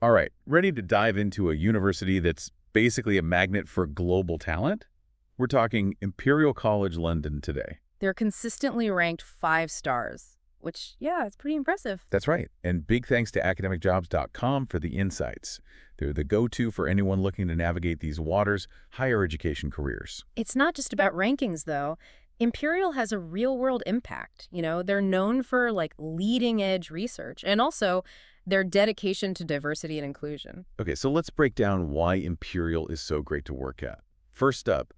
All right, ready to dive into a university that's basically a magnet for global talent? We're talking Imperial College London today. They're consistently ranked 5 stars, which, yeah, it's pretty impressive. That's right, and big thanks to academicjobs.com for the insights. They're the go-to for anyone looking to navigate these waters, higher education careers. It's not just about rankings, though. Imperial has a real-world impact. They're known for, like, leading-edge research and also their dedication to diversity and inclusion. Okay, so let's break down why Imperial is so great to work at. First up,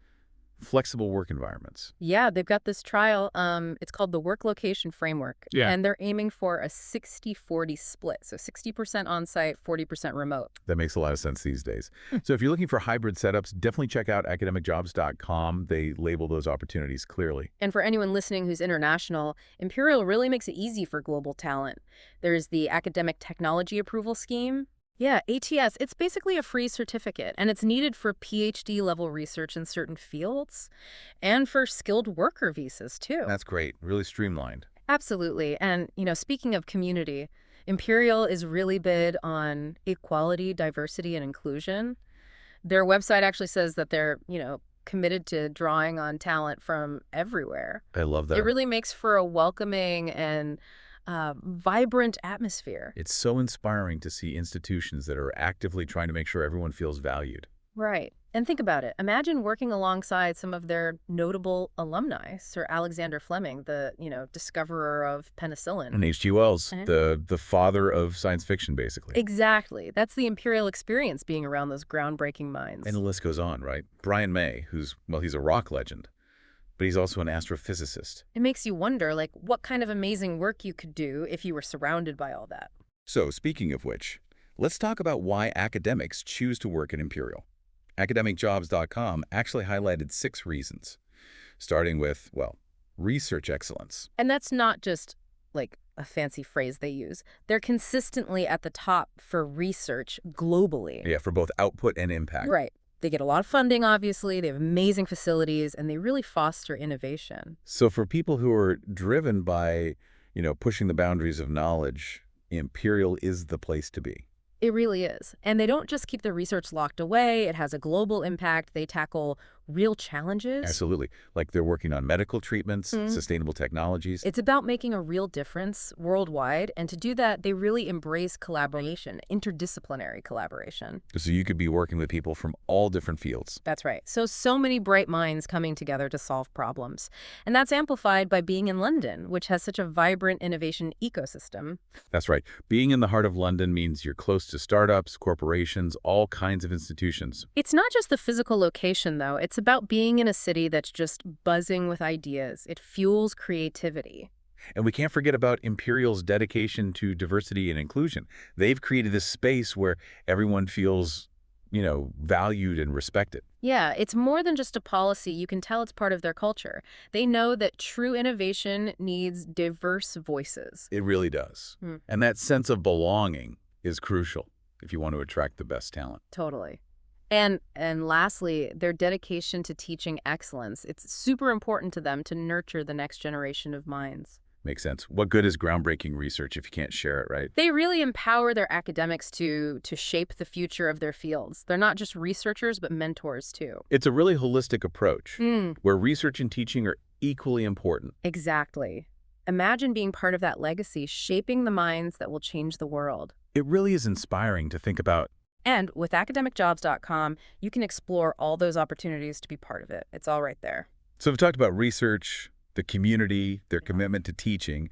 flexible work environments. Yeah, they've got this trial. It's called the Work Location Framework, Yeah. and they're aiming for a 60-40 split, so 60% on-site, 40% remote. That makes a lot of sense these days. Hmm. So if you're looking for hybrid setups, definitely check out academicjobs.com. They label those opportunities clearly. And for anyone listening who's international, Imperial really makes it easy for global talent. There's the Academic Technology Approval Scheme. Yeah, ATS, it's basically a free certificate, and it's needed for PhD-level research in certain fields and for skilled worker visas, too. That's great. Really streamlined. Absolutely. And, speaking of community, Imperial is really big on equality, diversity, and inclusion. Their website actually says that they're, committed to drawing on talent from everywhere. I love that. It really makes for a welcoming and vibrant atmosphere. It's so inspiring to see institutions that are actively trying to make sure everyone feels valued. Right. And think about it. Imagine working alongside some of their notable alumni, Sir Alexander Fleming, the, discoverer of penicillin. And H.G. Wells, Eh? the father of science fiction, basically. Exactly. That's the Imperial experience, being around those groundbreaking minds. And the list goes on, right? Brian May, he's a rock legend, but he's also an astrophysicist. It makes you wonder, like, what kind of amazing work you could do if you were surrounded by all that. So, speaking of which, let's talk about why academics choose to work at Imperial. Academicjobs.com actually highlighted 6 reasons, starting with, well, research excellence. And that's not just, like, a fancy phrase they use. They're consistently at the top for research globally. Yeah, for both output and impact. Right. They get a lot of funding, obviously. They have amazing facilities, and they really foster innovation. So for people who are driven by, pushing the boundaries of knowledge, Imperial is the place to be. It really is. And they don't just keep the research locked away. It has a global impact. They tackle real challenges. Absolutely. Like they're working on medical treatments, sustainable technologies. It's about making a real difference worldwide. And to do that, they really embrace collaboration, interdisciplinary collaboration. So you could be working with people from all different fields. That's right. So many bright minds coming together to solve problems. And that's amplified by being in London, which has such a vibrant innovation ecosystem. That's right. Being in the heart of London means you're close to startups, corporations, all kinds of institutions. It's not just the physical location, though. It's about being in a city that's just buzzing with ideas. It fuels creativity. And we can't forget about Imperial's dedication to diversity and inclusion. They've created this space where everyone feels, valued and respected. Yeah, it's more than just a policy. You can tell it's part of their culture. They know that true innovation needs diverse voices. It really does. And that sense of belonging is crucial if you want to attract the best talent. Totally. And lastly, their dedication to teaching excellence. It's super important to them to nurture the next generation of minds. Makes sense. What good is groundbreaking research if you can't share it, right? They really empower their academics to shape the future of their fields. They're not just researchers, but mentors, too. It's a really holistic approach where research and teaching are equally important. Exactly. Imagine being part of that legacy, shaping the minds that will change the world. It really is inspiring to think about. And with academicjobs.com, you can explore all those opportunities to be part of it. It's all right there. So we've talked about research, the community, their commitment to teaching.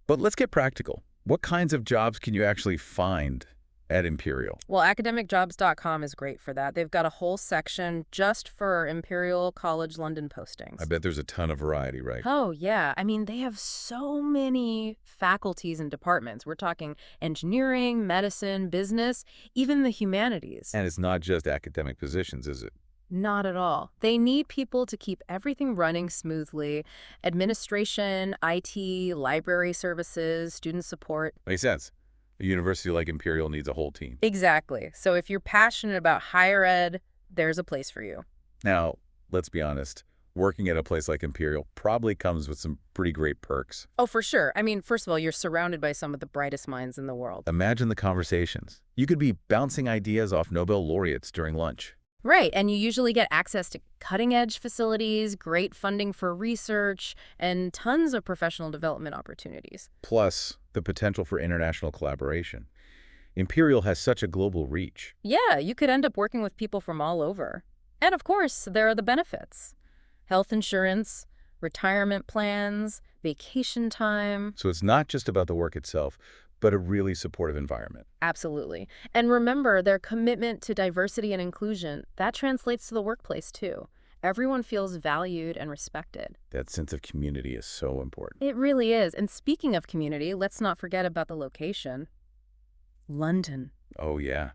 But let's get practical. What kinds of jobs can you actually find at Imperial? Well, academicjobs.com is great for that. They've got a whole section just for Imperial College London postings. I bet there's a ton of variety, right? Oh, yeah. I mean, they have so many faculties and departments. We're talking engineering, medicine, business, even the humanities. And it's not just academic positions, is it? Not at all. They need people to keep everything running smoothly. Administration, IT, library services, student support. Makes sense. A university like Imperial needs a whole team. Exactly. So if you're passionate about higher ed, there's a place for you. Now, let's be honest. Working at a place like Imperial probably comes with some pretty great perks. Oh, for sure. I mean, first of all, you're surrounded by some of the brightest minds in the world. Imagine the conversations. You could be bouncing ideas off Nobel laureates during lunch. Right, and you usually get access to cutting-edge facilities, great funding for research, and tons of professional development opportunities. Plus, the potential for international collaboration. Imperial has such a global reach. Yeah, you could end up working with people from all over. And of course, there are the benefits. Health insurance, retirement plans, vacation time. So it's not just about the work itself, but a really supportive environment. Absolutely. And remember, their commitment to diversity and inclusion, that translates to the workplace too. Everyone feels valued and respected. That sense of community is so important. It really is. And speaking of community, let's not forget about the location. London. Oh, yeah.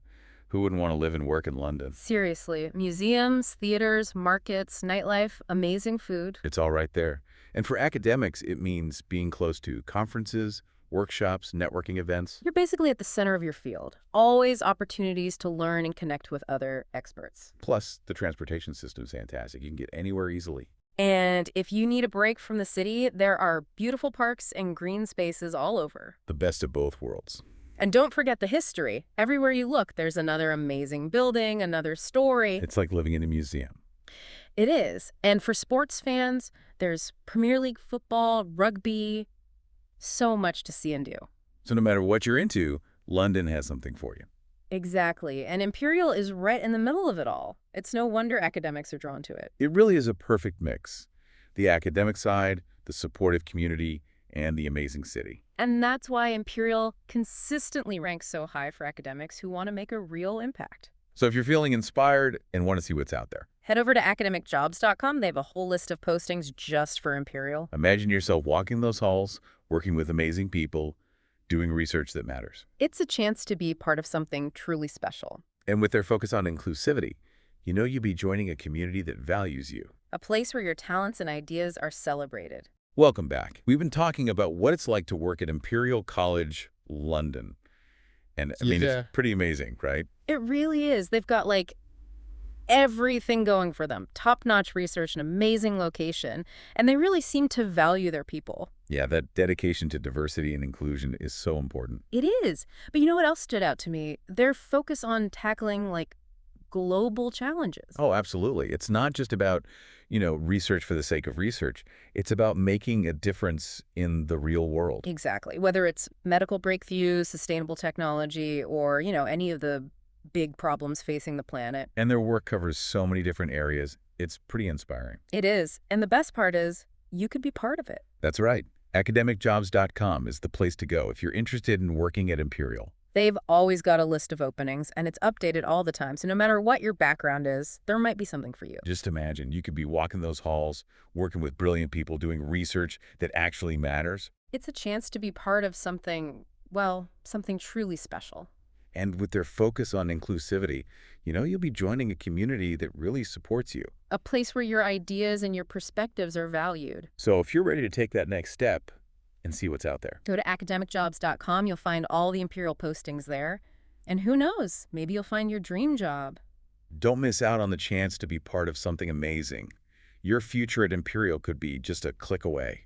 Who wouldn't want to live and work in London? Seriously, museums, theaters, markets, nightlife, amazing food. It's all right there. And for academics, it means being close to conferences, workshops, networking events. You're basically at the center of your field. Always opportunities to learn and connect with other experts. Plus, the transportation system's fantastic. You can get anywhere easily. And if you need a break from the city, there are beautiful parks and green spaces all over. The best of both worlds. And don't forget the history. Everywhere you look, there's another amazing building, another story. It's like living in a museum. It is. And for sports fans, there's Premier League football, rugby, so much to see and do. So no matter what you're into, London has something for you. Exactly. And Imperial is right in the middle of it all. It's no wonder academics are drawn to it. It really is a perfect mix. The academic side, the supportive community, and the amazing city. And that's why Imperial consistently ranks so high for academics who want to make a real impact. So if you're feeling inspired and want to see what's out there, Head over to academicjobs.com. They have a whole list of postings just for Imperial. imagine yourself walking those halls, working with amazing people, doing research that matters. It's a chance to be part of something truly special. And with their focus on inclusivity, you know you'll be joining a community that values you. A place where your talents and ideas are celebrated. Welcome back. We've been talking about what it's like to work at Imperial College, London. And I mean, Yeah. it's pretty amazing, right? It really is. They've got like everything going for them. Top-notch research, an amazing location, and they really seem to value their people. Yeah, that dedication to diversity and inclusion is so important. It is. But you know what else stood out to me? Their focus on tackling like global challenges. Oh, absolutely. It's not just about, research for the sake of research. It's about making a difference in the real world. Exactly. Whether it's medical breakthroughs, sustainable technology, or, any of the big problems facing the planet. And their work covers so many different areas. It's pretty inspiring. It is. And the best part is you could be part of it. That's right. Academicjobs.com is the place to go if you're interested in working at Imperial. They've always got a list of openings, and it's updated all the time. So no matter what your background is, there might be something for you. Just imagine, you could be walking those halls, working with brilliant people, doing research that actually matters. It's a chance to be part of something, well, something truly special. And with their focus on inclusivity, you'll be joining a community that really supports you. A place where your ideas and your perspectives are valued. So if you're ready to take that next step and see what's out there, Go to academicjobs.com. You'll find all the Imperial postings there. And who knows, maybe you'll find your dream job. don't miss out on the chance to be part of something amazing. Your future at Imperial could be just a click away.